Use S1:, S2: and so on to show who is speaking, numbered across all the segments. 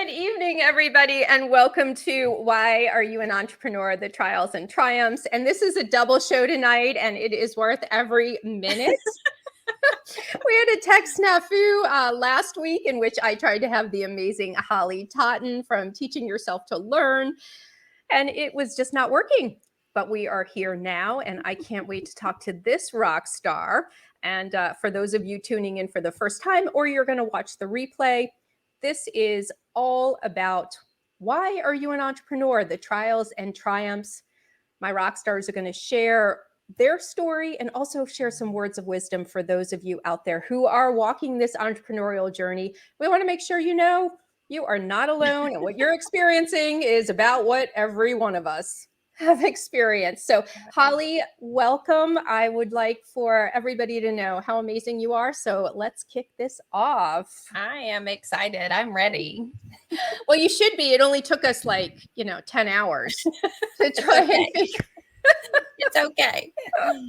S1: Good evening, everybody, and welcome to Why Are You an Entrepreneur? The Trials and Triumphs. And this is a double show tonight, and it is worth every minute. We had a tech snafu last week in which I tried to have the amazing Holly Totten from Teaching Yourself to Learn, and it was just not working. But we are here now, and I can't wait to talk to this rock star. And for those of you tuning in for the first time, or you're going to watch the replay, this is all about why are you an entrepreneur? The trials and triumphs. My rock stars are going to share their story and also share some words of wisdom for those of you out there who are walking this entrepreneurial journey. We want to make sure you know you are not alone, and what you're experiencing is about what every one of us have experienced. So, Holly, welcome. I would like for everybody to know how amazing you are. So, let's kick this off.
S2: I am excited. I'm ready.
S1: Well, you should be. It only took us 10 hours to try and figure.
S2: It's okay.
S1: All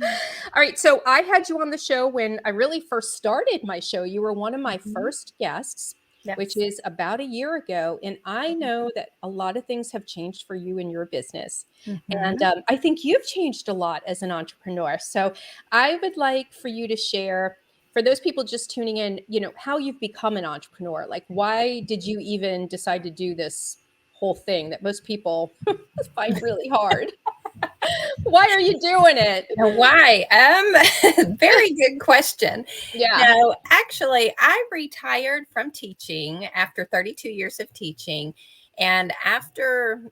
S1: right. So I had you on the show when I really first started my show. You were one of my first guests, which is about a year ago. And I know that a lot of things have changed for you in your business. And I think you've changed a lot as an entrepreneur. So I would like for you to share, for those people just tuning in, how you've become an entrepreneur. Like, why did you even decide to do this whole thing that most people find really hard? Why are you doing it?
S2: Why? Very good question.
S1: Yeah.
S2: No, actually, I retired from teaching after 32 years of teaching. And after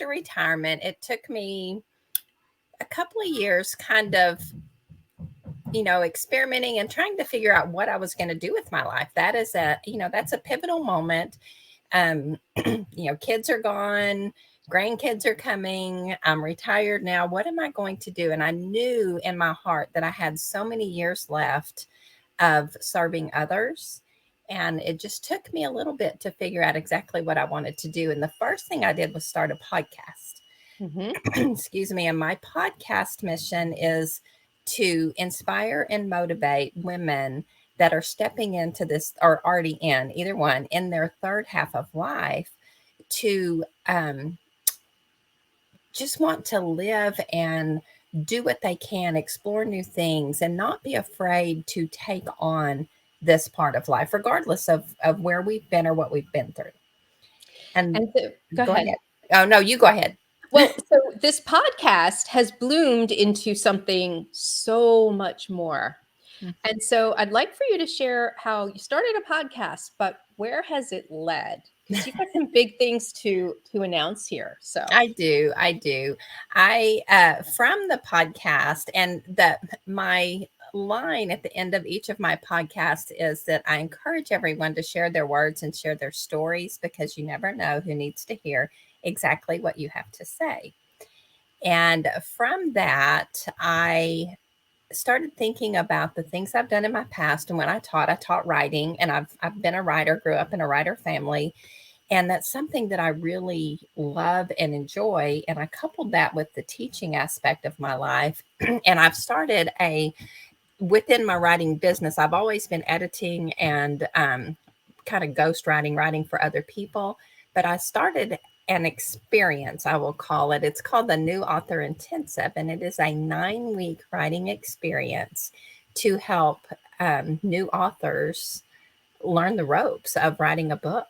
S2: retirement, it took me a couple of years kind of experimenting and trying to figure out what I was going to do with my life. That is that's a pivotal moment. Kids are gone, grandkids are coming. I'm retired now. What am I going to do? And I knew in my heart that I had so many years left of serving others. And it just took me a little bit to figure out exactly what I wanted to do. And the first thing I did was start a podcast. Excuse me. And my podcast mission is to inspire and motivate women that are stepping into this, or already in, either one, in their third half of life, to just want to live and do what they can, explore new things, and not be afraid to take on this part of life, regardless of where we've been or what we've been through. And
S1: go ahead.
S2: Oh, no, you go ahead.
S1: Well, so this podcast has bloomed into something so much more. And so I'd like for you to share how you started a podcast, but where has it led? Because you've got some big things to announce here. So
S2: I do. From the podcast, and my line at the end of each of my podcasts is that I encourage everyone to share their words and share their stories, because you never know who needs to hear exactly what you have to say. And from that, I started thinking about the things I've done in my past. And when I taught writing, and I've been a writer, grew up in a writer family. And that's something that I really love and enjoy. And I coupled that with the teaching aspect of my life. And I've started within my writing business, I've always been editing and kind of ghostwriting, writing for other people. But I started an experience, I will call it. It's called the New Author Intensive, and it is a 9-week writing experience to help new authors learn the ropes of writing a book.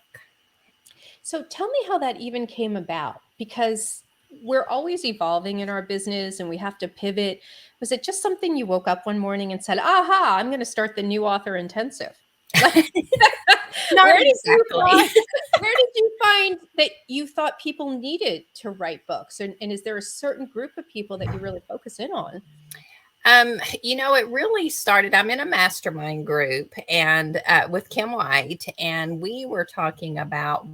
S1: So tell me how that even came about, because we're always evolving in our business and we have to pivot. Was it just something you woke up one morning and said, aha, I'm going to start the New Author Intensive?
S2: Not exactly.
S1: Where did you find that you thought people needed to write books? And is there a certain group of people that you really focus in on?
S2: It really started, I'm in a mastermind group and with Kim White, and we were talking about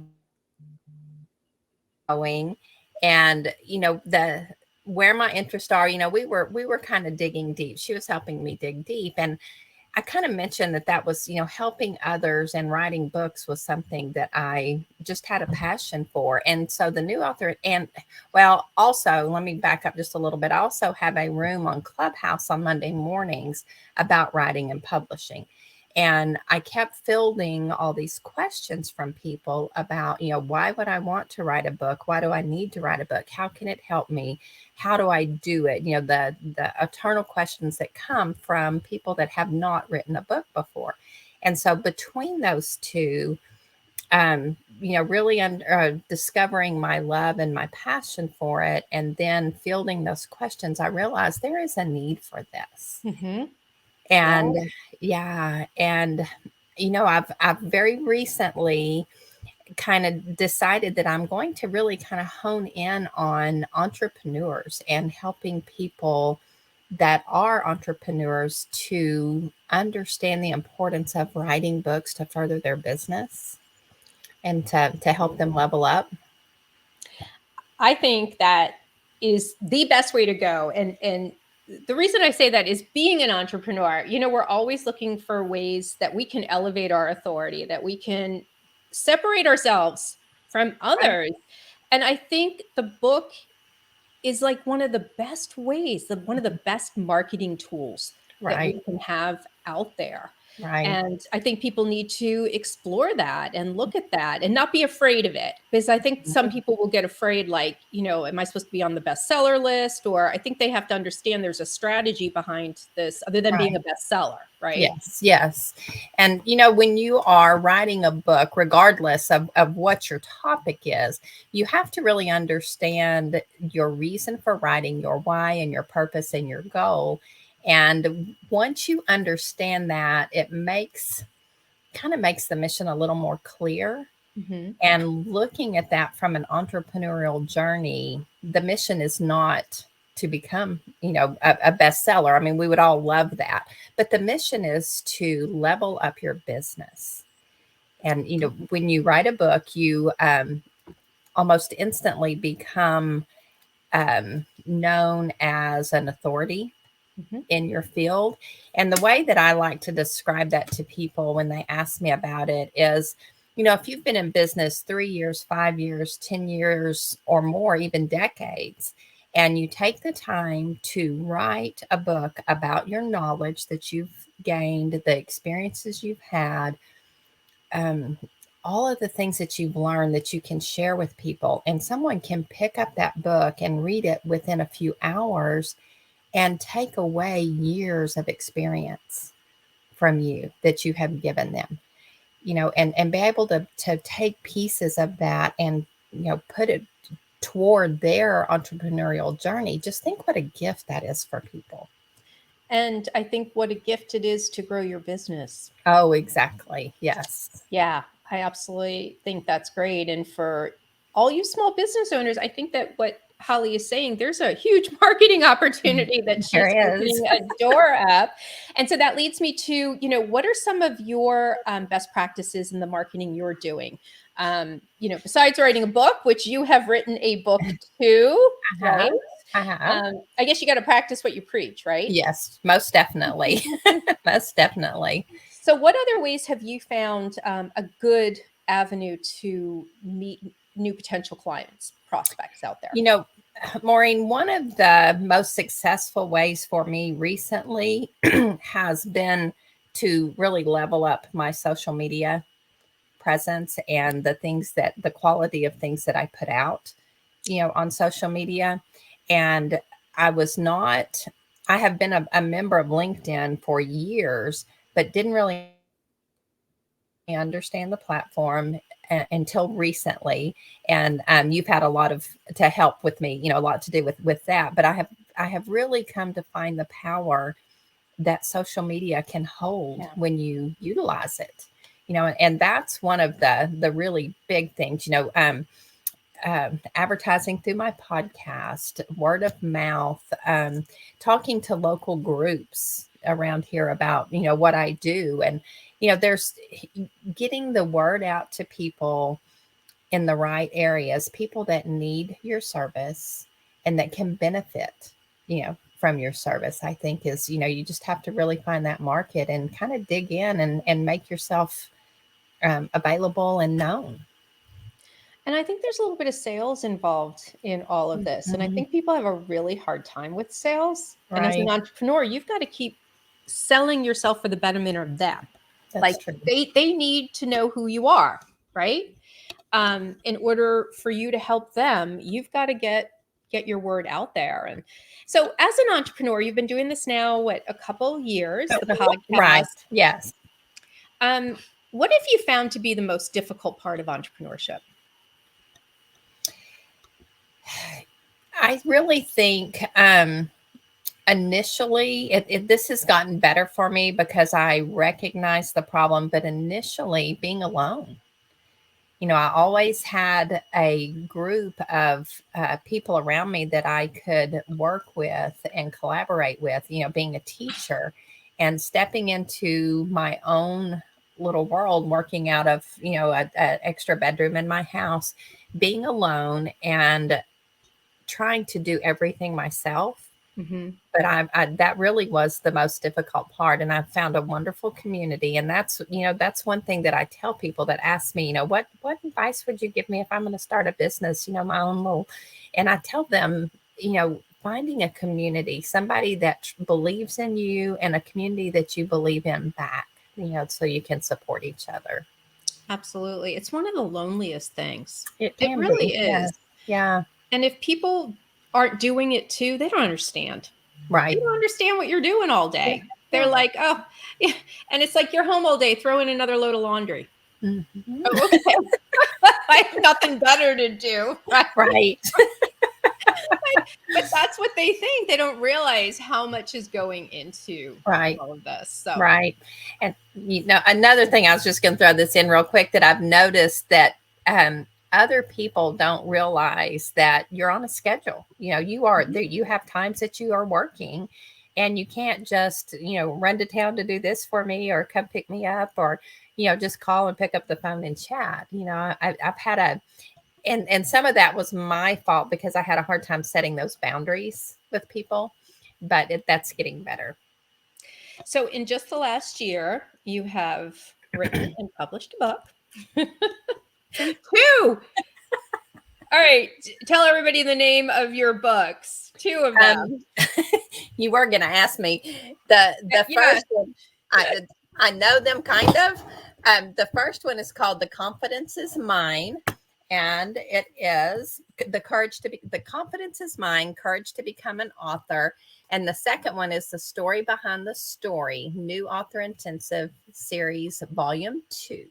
S2: going, and where my interests are. We were kind of digging deep. She was helping me dig deep, and I kind of mentioned that was, helping others and writing books was something that I just had a passion for. And so the New Author, and also let me back up just a little bit. I also have a room on Clubhouse on Monday mornings about writing and publishing. And I kept fielding all these questions from people about, why would I want to write a book? Why do I need to write a book? How can it help me? How do I do it? The eternal questions that come from people that have not written a book before. And so between those two, really discovering my love and my passion for it, and then fielding those questions, I realized there is a need for this.
S1: Mm-hmm.
S2: And yeah, and I've very recently kind of decided that I'm going to really kind of hone in on entrepreneurs and helping people that are entrepreneurs to understand the importance of writing books to further their business and to help them level up.
S1: I think that is the best way to go. And the reason I say that is being an entrepreneur, we're always looking for ways that we can elevate our authority, that we can separate ourselves from
S2: Right.
S1: others. And I think the book is like one of the best ways, one of the best marketing tools that
S2: Right.
S1: we can have out there.
S2: Right.
S1: And I think people need to explore that and look at that and not be afraid of it. Because I think some people will get afraid, like, am I supposed to be on the bestseller list? Or I think they have to understand there's a strategy behind this other than being
S2: Right.
S1: a bestseller, right?
S2: Yes, yes. And when you are writing a book, regardless of what your topic is, you have to really understand your reason for writing, your why and your purpose and your goal. And once you understand that, it kind of makes the mission a little more clear.
S1: Mm-hmm.
S2: And looking at that from an entrepreneurial journey, the mission is not to become, a bestseller. I mean, we would all love that. But the mission is to level up your business. And, when you write a book, you almost instantly become known as an authority
S1: Mm-hmm.
S2: in your field. And the way that I like to describe that to people when they ask me about it is, if you've been in business 3 years, 5 years, 10 years, or more, even decades, and you take the time to write a book about your knowledge that you've gained, the experiences you've had, um, all of the things that you've learned that you can share with people, and someone can pick up that book and read it within a few hours and take away years of experience from you that you have given them, and be able to take pieces of that and, put it toward their entrepreneurial journey. Just think what a gift that is for people.
S1: And I think what a gift it is to grow your business.
S2: Oh, exactly. Yes.
S1: Yeah, I absolutely think that's great. And for all you small business owners, I think that what Holly is saying, there's a huge marketing opportunity that she's
S2: There is.
S1: opening a door up. And so that leads me to, what are some of your best practices in the marketing you're doing? Besides writing a book, which you have written a book too,
S2: I
S1: right?
S2: have. I have.
S1: I guess you got to practice what you preach, right?
S2: Yes, most definitely. Most definitely.
S1: So, what other ways have you found a good avenue to meet new potential clients, prospects out there?
S2: Maureen, one of the most successful ways for me recently has been to really level up my social media presence and the quality of things that I put out, on social media. And I was not, I have been a member of LinkedIn for years, but didn't really understand the platform until recently. And you've had a lot to help with me, a lot to do with that. But I have really come to find the power that social media can hold when you utilize it, and that's one of the really big things, advertising through my podcast, word of mouth, talking to local groups around here about, what I do. And, there's getting the word out to people in the right areas, people that need your service and that can benefit, from your service. I think is, you just have to really find that market and kind of dig in and make yourself available and known.
S1: And I think there's a little bit of sales involved in all of this. And I
S2: Mhm.
S1: think people have a really hard time with sales. And as an
S2: Right.
S1: entrepreneur, you've got to keep selling yourself for the betterment of them.
S2: That's
S1: Like
S2: true.
S1: they need to know who you are, right? In order for you to help them, you've got to get your word out there. And so, as an entrepreneur, you've been doing this now, what, a couple years, the
S2: Right.
S1: podcast.
S2: Yes.
S1: What have you found to be the most difficult part of entrepreneurship?
S2: I really think initially this has gotten better for me because I recognize the problem, but initially being alone. I always had a group of people around me that I could work with and collaborate with, being a teacher and stepping into my own little world, working out of, an extra bedroom in my house, being alone and trying to do everything myself.
S1: Mm-hmm.
S2: But that really was the most difficult part. And I found a wonderful community. And that's one thing that I tell people that ask me, what advice would you give me if I'm going to start a business, my own little, and I tell them, finding a community, somebody that believes in you and a community that you believe in back, so you can support each other.
S1: Absolutely. It's one of the loneliest things.
S2: It
S1: It
S2: can
S1: really
S2: be.
S1: is.
S2: Yes. Yeah.
S1: And if people aren't doing it too, they don't understand. They
S2: Right.
S1: don't understand what you're doing all
S2: Yeah.
S1: day. They're like, oh, yeah. And it's like you're home all day, throw in another load of laundry.
S2: Mm-hmm.
S1: Oh, okay. I have nothing better to do. Right.
S2: Right.
S1: But that's what they think. They don't realize how much is going into
S2: Right.
S1: all of this. So,
S2: Right. And another thing, I was just going to throw this in real quick, that I've noticed that other people don't realize that you're on a schedule. You are there, you have times that you are working, and you can't just, run to town to do this for me, or come pick me up, or, just call and pick up the phone and chat. I've had and some of that was my fault because I had a hard time setting those boundaries with people, but that's getting better.
S1: so in just the last year, you have written and published a book. Two. All right. Tell everybody the name of your books. Two of them.
S2: You were going to ask me the first one. I know them kind of. The first one is called "The Confidence Is Mine," and it is the confidence is mine, courage to become an author. And the second one is "The Story Behind the Story," New Author Intensive Series, Volume 2.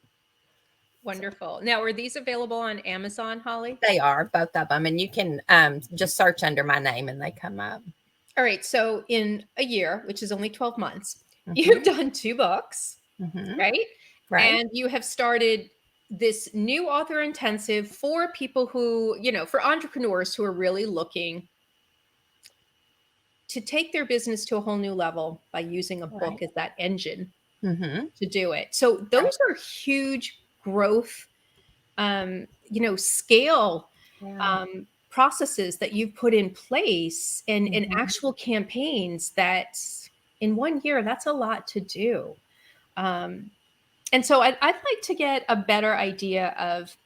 S1: Wonderful. Now, are these available on Amazon, Holly?
S2: They are, both of them, and you can just search under my name and they come up.
S1: All right. So in a year, which is only 12 months, you've done 2 books, right?
S2: Right.
S1: And you have started this new author intensive for people who, for entrepreneurs who are really looking to take their business to a whole new level by using a book as that engine to do it. So those are huge growth, scale processes that you've put in place, and actual campaigns that in 1 year, that's a lot to do. And so I'd like to get a better idea of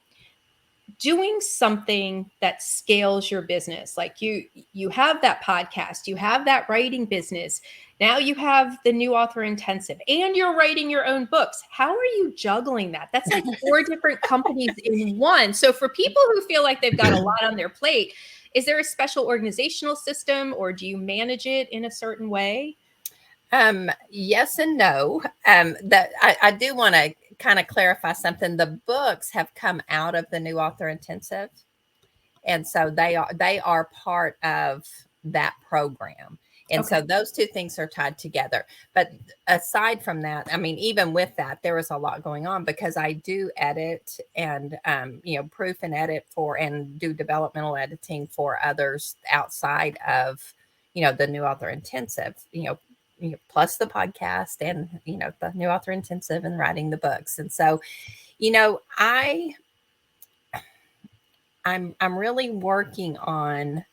S1: doing something that scales your business. Like you have that podcast, you have that writing business. Now you have the new author intensive, and you're writing your own books. How are you juggling that? That's like 4 different companies in one. So for people who feel like they've got a lot on their plate, is there a special organizational system, or do you manage it in a certain way?
S2: Yes and no. That I do want to kind of clarify something. The books have come out of the new author intensive, and so they are part of that program. And so those two things are tied together. But aside from that, I mean, even with that, there was a lot going on because I do edit and, proof and edit and do developmental editing for others outside of, the new author intensive, plus the podcast and, the new author intensive and writing the books. And so, I'm really working on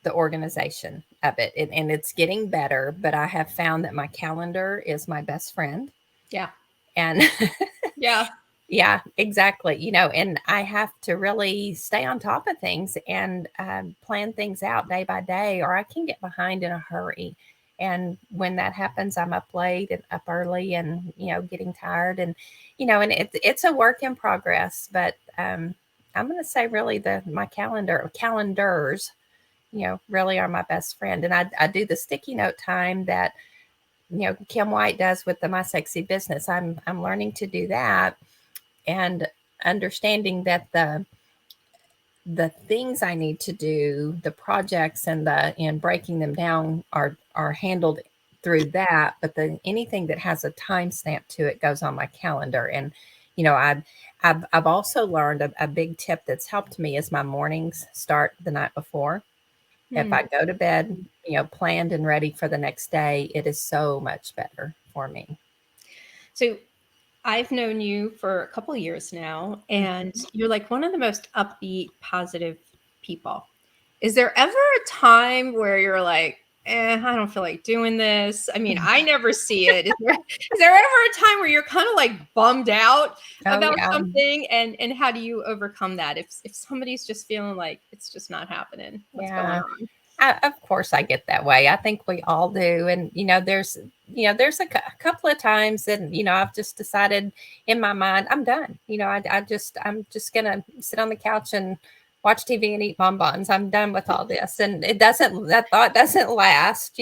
S2: the organization of it, and it's getting better, but I have found that my calendar is my best friend.
S1: Yeah.
S2: And
S1: yeah.
S2: Yeah, exactly. And I have to really stay on top of things and plan things out day by day, or I can get behind in a hurry. And when that happens, I'm up late and up early and, getting tired. And, and it's a work in progress. But I'm going to say really my calendars, really are my best friend. And I do the sticky note time that, Kim White does with the My Sexy Business. I'm learning to do that and understanding that the things I need to do, the projects and breaking them down are handled through that. But anything that has a timestamp to it goes on my calendar. And I've also learned a big tip that's helped me is my mornings start the night before. If I go to bed, planned and ready for the next day, it is so much better for me.
S1: So I've known you for a couple of years now, and you're like one of the most upbeat, positive people. Is there ever a time where you're like, I don't feel like doing this? I mean, I never see it. Is there ever a time where you're kind of like bummed out
S2: Oh,
S1: about
S2: yeah.
S1: something? And how do you overcome that? If somebody's just feeling like it's just not happening, what's going
S2: Yeah.
S1: on?
S2: Of course, I get that way. I think we all do. And, there's a couple of times that, I've just decided in my mind, I'm done. I'm just going to sit on the couch and watch TV and eat bonbons. I'm done with all this. And that thought doesn't last.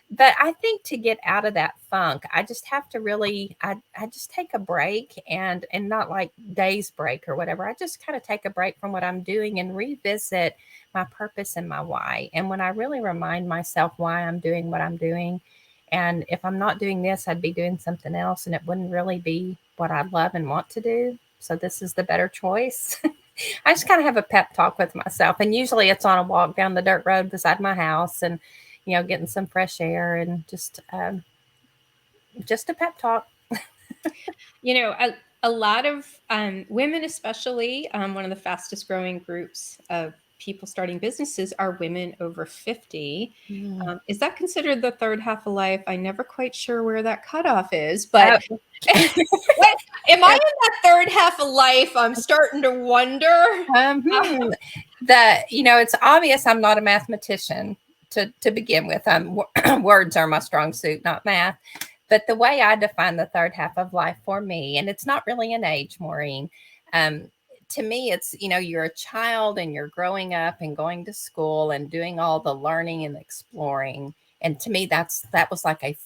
S2: But I think to get out of that funk, I just have to really, I just take a break and not like days break or whatever. I just kind of take a break from what I'm doing and revisit my purpose and my why. And when I really remind myself why I'm doing what I'm doing, and if I'm not doing this, I'd be doing something else and it wouldn't really be what I love and want to do. So this is the better choice. I just kind of have a pep talk with myself. And usually it's on a walk down the dirt road beside my house and, getting some fresh air and just a pep talk.
S1: A lot of women, especially one of the fastest growing groups of people starting businesses are women over 50. Is that considered the third half of life? I'm never quite sure where that cutoff is, but am I in that third half of life? I'm starting to wonder.
S2: It's obvious I'm not a mathematician to begin with. Words are my strong suit, not math. But the way I define the third half of life for me, and it's not really an age, Maureen. To me, it's, you're a child and you're growing up and going to school and doing all the learning and exploring. And to me, that was like a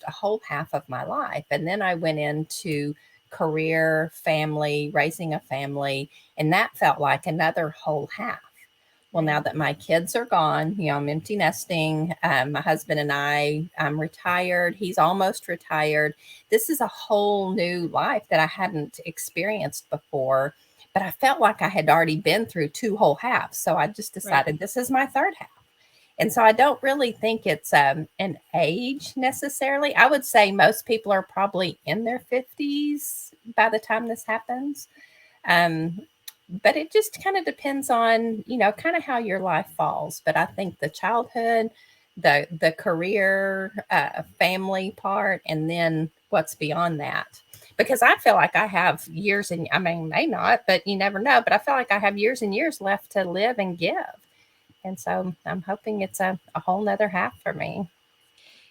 S2: whole half of my life. And then I went into career, family, raising a family, and that felt like another whole half. Well, now that my kids are gone, I'm empty nesting. My husband and I'm retired. He's almost retired. This is a whole new life that I hadn't experienced before, but I felt like I had already been through two whole halves. So I just decided This is my third half. And so I don't really think it's an age necessarily. I would say most people are probably in their 50s by the time this happens. But it just kind of depends on, kind of how your life falls. But I think the childhood, the career, family part, and then what's beyond that. Because I feel like I have years and I mean, may not, but you never know. But I feel like I have years and years left to live and give. And so I'm hoping it's a whole nother half for me.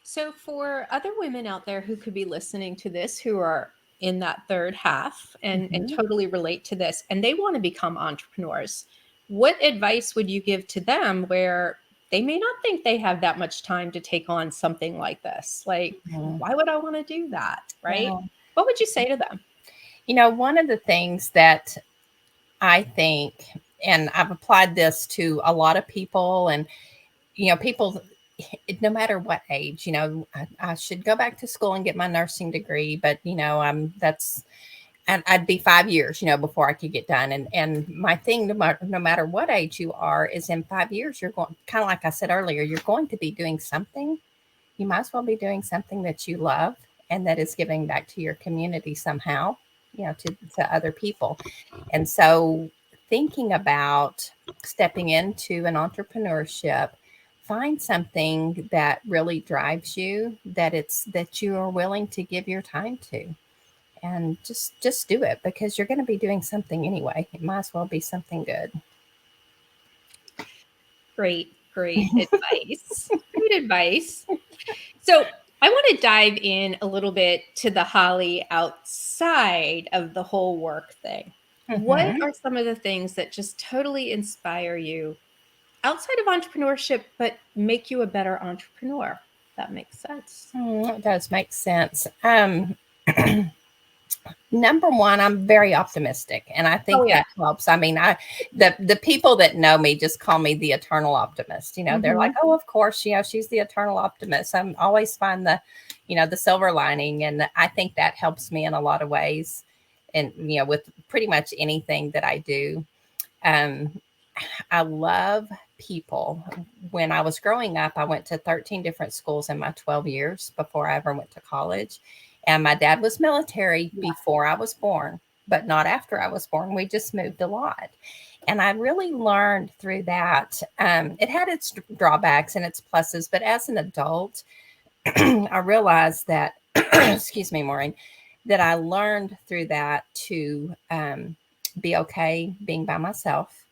S1: So, for other women out there who could be listening to this who are in that third half and totally relate to this, and they want to become entrepreneurs, what advice would you give to them where they may not think they have that much time to take on something like this? Like, why would I want to do that? Right?
S2: Yeah.
S1: What would you say to them?
S2: One of the things that I think, and I've applied this to a lot of people, and people, no matter what age, I should go back to school and get my nursing degree, but and I'd be 5 years, before I could get done. And my thing, no matter what age you are, is in 5 years, you're going, kind of like I said earlier, you're going to be doing something. You might as well be doing something that you love and that is giving back to your community somehow, to other people. And so thinking about stepping into an entrepreneurship, find something that really drives you, that you are willing to give your time to. And just do it, because you're going to be doing something anyway. It might as well be something good.
S1: Great advice. Great Great advice. So I want to dive in a little bit to the Holly outside of the whole work thing. What
S2: Mhm.
S1: are some of the things that just totally inspire you outside of entrepreneurship, but make you a better entrepreneur? That makes sense.
S2: It does make sense. Number one, I'm very optimistic, and I
S1: Oh
S2: think
S1: yeah.
S2: that helps. I mean, the people that know me just call me the eternal optimist. They're like,
S1: Hmm.
S2: "Oh, of course, she's the eternal optimist." I'm always find the silver lining, and I think that helps me in a lot of ways, and with pretty much anything that I do. Um, I love people. When I was growing up, I went to 13 different schools in my 12 years before I ever went to college. And my dad was military
S1: Yeah.
S2: before I was born, but not after I was born. We just moved a lot. And I really learned through that. It had its drawbacks and its pluses, but as an adult, I realized that, excuse me, Maureen, that I learned through that to be okay being by myself,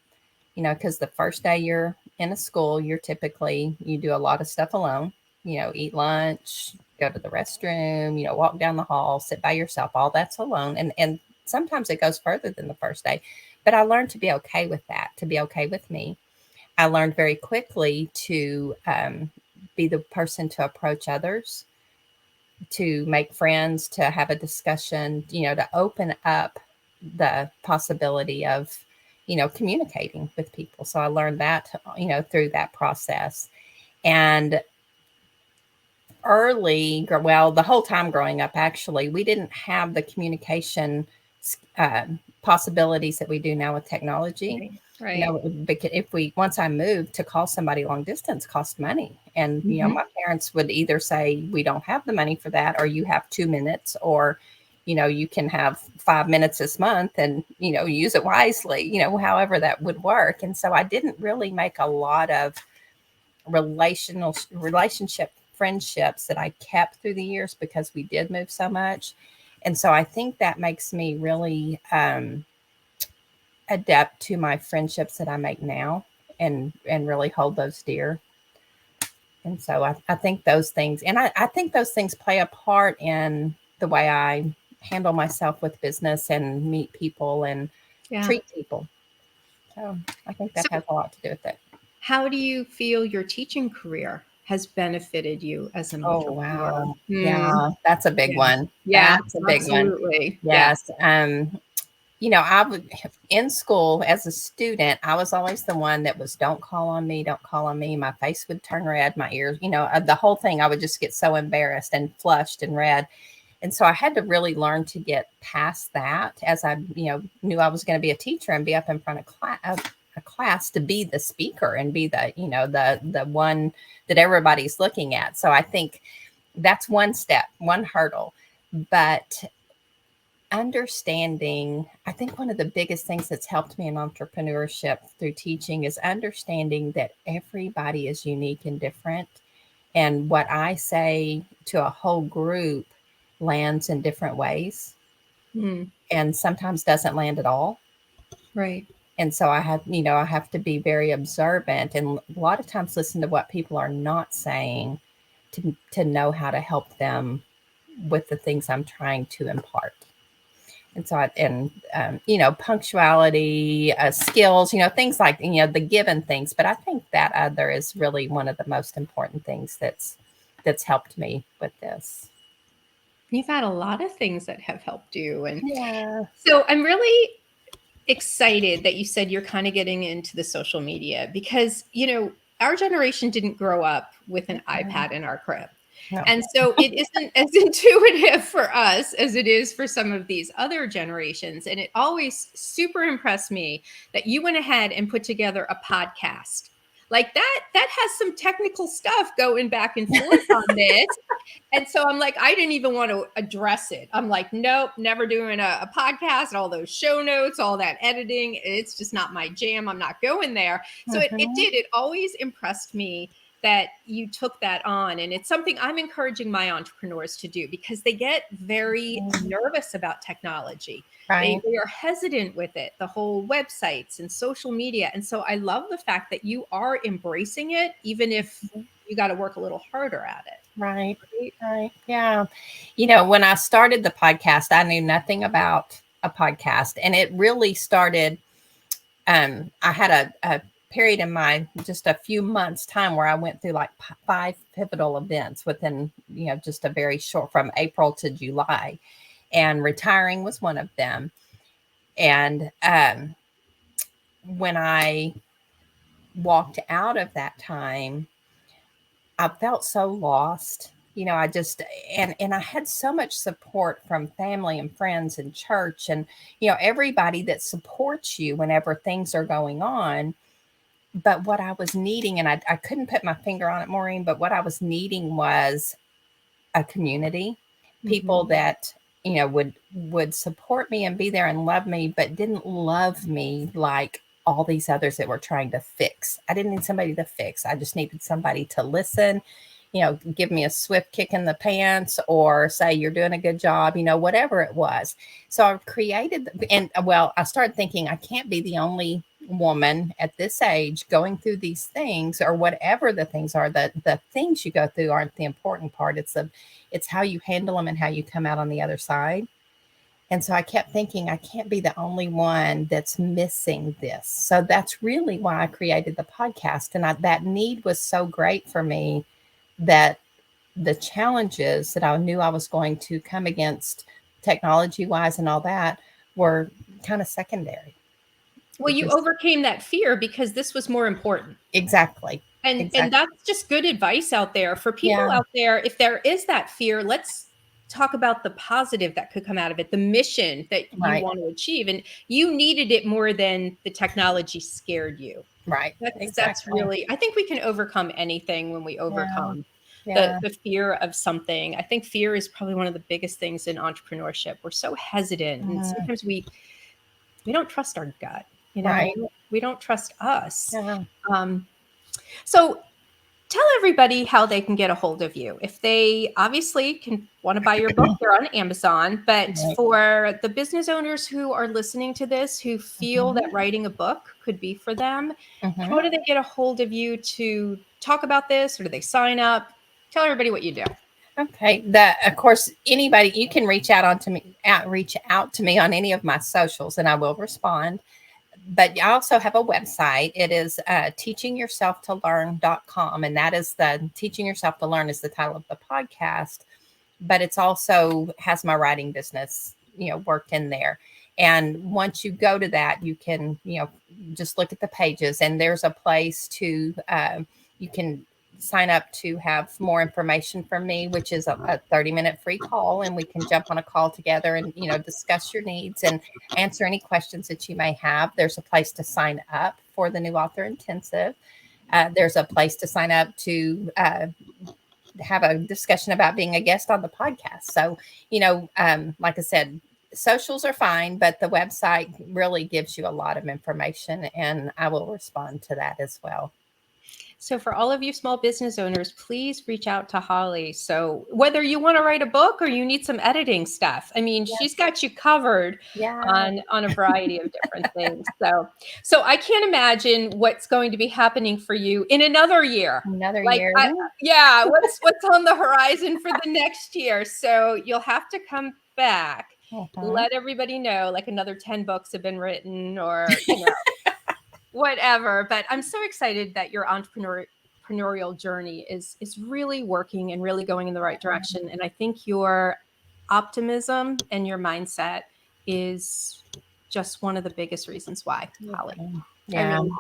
S2: because the first day you're in a school, you do a lot of stuff alone, eat lunch, go to the restroom, walk down the hall, sit by yourself, all that's alone. And sometimes it goes further than the first day. But I learned to be okay with that, to be okay with me. I learned very quickly to be the person to approach others, to make friends, to have a discussion, to open up the possibility of, communicating with people. So I learned that, through that process. And the whole time growing up, actually, we didn't have the communication uh, possibilities that we do now with technology.
S1: Right. Right.
S2: Because once I moved, to call somebody long distance cost money. And,
S1: Hmm.
S2: my parents would either say, we don't have the money for that, or you have 2 minutes, or, you can have 5 minutes this month and, use it wisely, however that would work. And so I didn't really make a lot of relationship friendships that I kept through the years because we did move so much. And so I think that makes me really adept to my friendships that I make now, and really hold those dear. And so I think those things, and I think those things play a part in the way I handle myself with business and meet people and
S1: Yeah.
S2: treat people. So I think
S1: So
S2: that has a lot to do with it.
S1: how do you feel your teaching career has benefited you as an
S2: Oh,
S1: entrepreneur?
S2: wow.
S1: Hmm.
S2: Yeah, that's a big
S1: Yeah.
S2: one.
S1: Yeah,
S2: That's a big one.
S1: absolutely. Yeah.
S2: Yes. I would, in school as a student, I was always the one that was, don't call on me, don't call on me. My face would turn red, my ears, the whole thing. I would just get so embarrassed and flushed and red. And so I had to really learn to get past that as I, knew I was going to be a teacher and be up in front of a class, to be the speaker and be the one that everybody's looking at. So I think that's one step, one hurdle. But understanding, I think one of the biggest things that's helped me in entrepreneurship through teaching is understanding that everybody is unique and different. And what I say to a whole group lands in different ways,
S1: Hmm.
S2: and sometimes doesn't land at all.
S1: Right.
S2: And so I have to be very observant and a lot of times listen to what people are not saying, to know how to help them with the things I'm trying to impart. And so, punctuality, skills, things like, the given things. But I think that other is really one of the most important things that's helped me with this.
S1: You've had a lot of things that have helped you. And
S2: Yeah.
S1: so I'm really excited that you said you're kind of getting into the social media because, our generation didn't grow up with an iPad in our crib.
S2: No.
S1: And so it isn't as intuitive for us as it is for some of these other generations. And it always super impressed me that you went ahead and put together a podcast. Like that has some technical stuff going back and forth on this. And so I'm like, I didn't even want to address it. I'm like, nope, never doing a podcast, all those show notes, all that editing. It's just not my jam. I'm not going there. So it
S2: Mhm.
S1: did. It always impressed me that you took that on. And it's something I'm encouraging my entrepreneurs to do because they get very nervous about technology.
S2: Right.
S1: They are hesitant with it, the whole websites and social media. And so I love the fact that you are embracing it, even if you got to work a little harder at it.
S2: Right.
S1: Right?
S2: Right. Yeah. When I started the podcast, I knew nothing about a podcast, and it really started. I had a period in my just a few months time where I went through like 5 pivotal events within, just a very short, from April to July, and retiring was one of them. And when I walked out of that time, I felt so lost. I just, and I had so much support from family and friends and church, and everybody that supports you whenever things are going on. But what I was needing, and I couldn't put my finger on it, Maureen, but what I was needing was a community, people
S1: Mhm.
S2: that would support me and be there and love me, but didn't love me like all these others that were trying to fix. I didn't need somebody to fix. I just needed somebody to listen, give me a swift kick in the pants, or say you're doing a good job, whatever it was. So I created, and well, I started thinking I can't be the only woman at this age going through these things, or whatever the things are. The things you go through aren't the important part. It's how you handle them and how you come out on the other side. And so I kept thinking, I can't be the only one that's missing this. So that's really why I created the podcast. And that need was so great for me, that the challenges that I knew I was going to come against, technology wise and all that, were kind of secondary.
S1: Well, you
S2: Just
S1: overcame that fear because this was more important.
S2: exactly.
S1: And
S2: Exactly.
S1: that's just good advice out there for people
S2: Yeah.
S1: out there. If there is that fear, let's talk about the positive that could come out of it, the mission that you
S2: Right.
S1: want to achieve. And you needed it more than the technology scared you.
S2: Right.
S1: That's
S2: Exactly.
S1: really, I think we can overcome anything when we
S2: Yeah.
S1: overcome
S2: Yeah.
S1: the fear of something. I think fear is probably one of the biggest things in entrepreneurship. We're so hesitant, and
S2: Mm,
S1: sometimes we don't trust our gut.
S2: right.
S1: We don't trust us.
S2: Yeah.
S1: Um, so tell everybody how they can get a hold of you. If they obviously can want to buy your book, they're on Amazon. But
S2: Right.
S1: for the business owners who are listening to this, who feel that
S2: Mhm.
S1: writing a book could be for them, how
S2: Mhm.
S1: do they get a hold of you to talk about this, or do they sign up? Tell everybody what you do.
S2: Okay. That, of course, anybody, you can reach out to me on any of my socials, and I will respond. But I also have a website. It is teachingyourselftolearn.com. And that is the Teaching Yourself to Learn is the title of the podcast. But it's also has my writing business, worked in there. And once you go to that, you can, just look at the pages, and there's a place to, you can sign up to have more information from me, which is a 30-minute free call. And we can jump on a call together and, discuss your needs and answer any questions that you may have. There's a place to sign up for the New Author Intensive. There's a place to sign up to have a discussion about being a guest on the podcast. So, like I said, socials are fine, but the website really gives you a lot of information, and I will respond to that as well.
S1: So, for all of you small business owners, please reach out to Holly. So, whether you want to write a book or you need some editing stuff, I mean, she's
S2: Yes.
S1: got you covered
S2: Yeah.
S1: on a variety of different things. So I can't imagine what's going to be happening for you in another year.
S2: Another
S1: Like,
S2: year.
S1: yeah, what's on the horizon for the next year? So you'll have to come back,
S2: Uh-huh.
S1: let everybody know, like another 10 books have been written, or whatever. But I'm so excited that your entrepreneurial journey is really working and really going in the right direction. And I think your optimism and your mindset is just one of the biggest reasons why, Holly.
S2: Yeah.
S1: I
S2: Yeah.
S1: really do.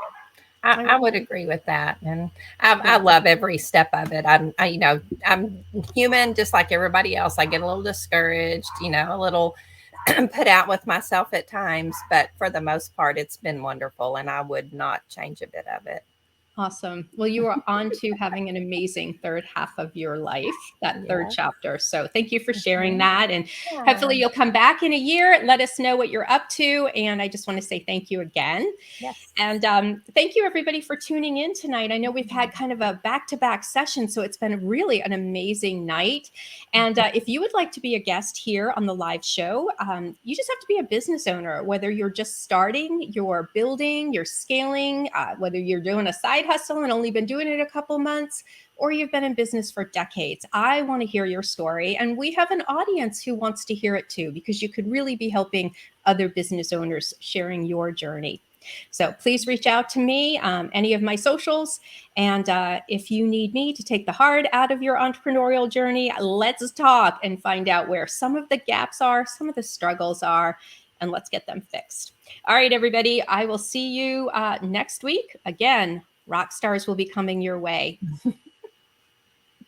S1: I
S2: I
S1: really
S2: would
S1: do.
S2: agree with that, and I
S1: Yeah.
S2: love every step of it. I'm human, just like everybody else. I get a little discouraged, a little put out with myself at times, but for the most part, it's been wonderful, and I would not change a bit of it.
S1: Awesome. Well, you are on to having an amazing third half of your life, that third
S2: Yeah.
S1: chapter. So thank you for sharing
S2: Mhm.
S1: that. And
S2: Yeah.
S1: hopefully you'll come back in a year. Let us know what you're up to. And I just want to say thank you again.
S2: Yes.
S1: And thank you, everybody, for tuning in tonight. I know we've had kind of a back-to-back session, so it's been really an amazing night. And if you would like to be a guest here on the live show, you just have to be a business owner, whether you're just starting, you're building, you're scaling, whether you're doing a side hustle and only been doing it a couple months, or you've been in business for decades. I want to hear your story, and we have an audience who wants to hear it too, because you could really be helping other business owners sharing your journey. So please reach out to me, any of my socials. And if you need me to take the hard out of your entrepreneurial journey, let's talk and find out where some of the gaps are, some of the struggles are, and let's get them fixed. All right, everybody, I will see you next week. Again, rock stars will be coming your way.